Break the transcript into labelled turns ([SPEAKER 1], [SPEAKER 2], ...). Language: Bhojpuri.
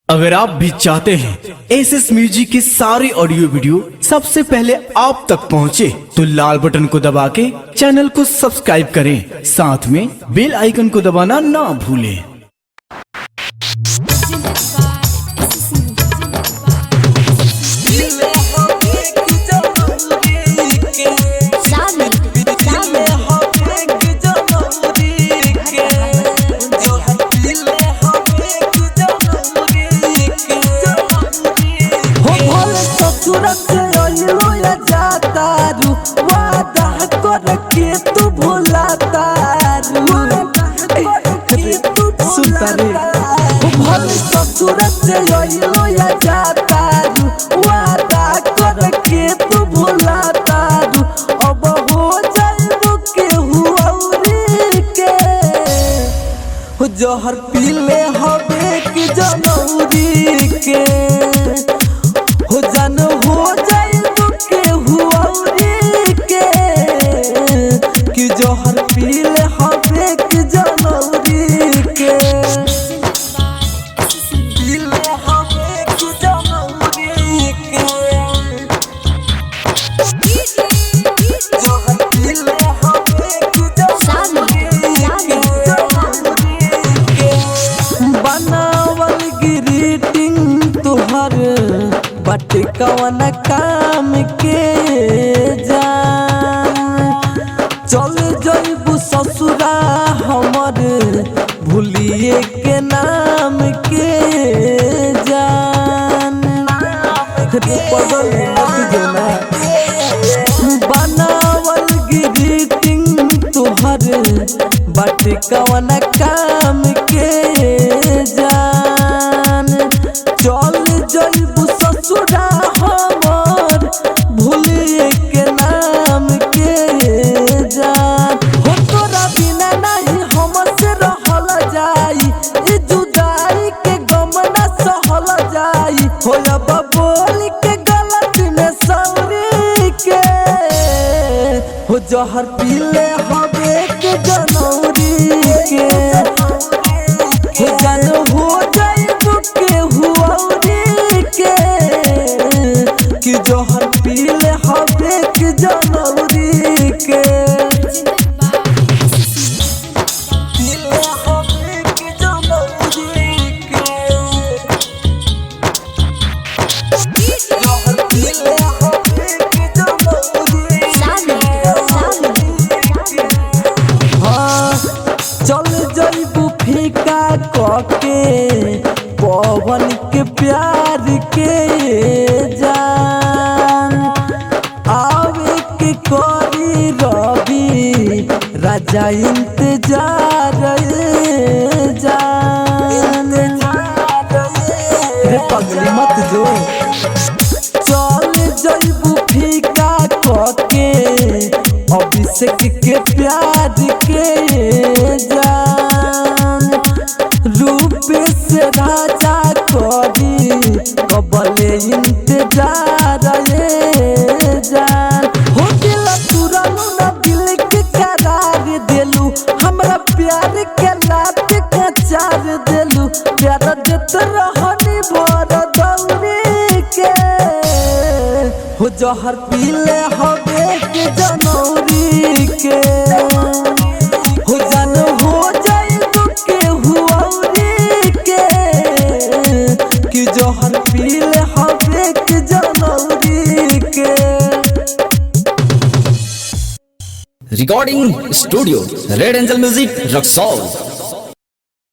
[SPEAKER 1] अगर आप भी चाहते हैं एसएस म्यूजिक की सारी ऑडियो वीडियो सबसे पहले आप तक पहुंचे, तो लाल बटन को दबा के चैनल को सब्सक्राइब करें, साथ में बेल आइकन को दबाना ना भूलें।
[SPEAKER 2] तू भूला तारू ससुरत से या जातारू वादा करके तू भूला तारू। अब हो जाइबो के हुआउरी के जहर पीले हवे कि जनौरी के हो जान हो जाइबो के हुआउरी के कि जहर पीले हवे कि जनौरी के बट कवन काम के जान चल जइबू ससुरा हमर भूलिए के नाम के जान पगल मत देना बनावल ग्रीटिंग तुहर बट कवन काम के जान चल जइबू ससुरा हमर भूलिए के नाम के जान हो तोरा बिना नहीं हमसे रहल जाई ई जुदाई के गम न सहल जाई हो अब बोल के गलती में सौरी के हो जहर पीले हवे के जनौरी के हो जान हो जाइबू के हुआउरी के कि जहर पीले हवे कि जनौरी के पीले हवे कि जनौरी के जहर पीले हवे कि जनौरी के हाँ चल जइबू फीका कके पवन के प्यार के जान आवे के करी रवि राजा इंतजार जान पगली मत जो चल जइबू फीका कके अभिषेक के प्यार के जान रूप से राजा करी कबले इंतजार जान हो दिल तुरनु न दिल के करार देलू हमरा प्यार के लात के चार देलू प्यार देत रहनी भर दौरी के हो जहर पीले हवे के जनौरी के हो जान हो जाइबू के हुआउरी के कि जहर पीले हवे के जनौरी के।
[SPEAKER 3] Recording studio red angel music Raxaul.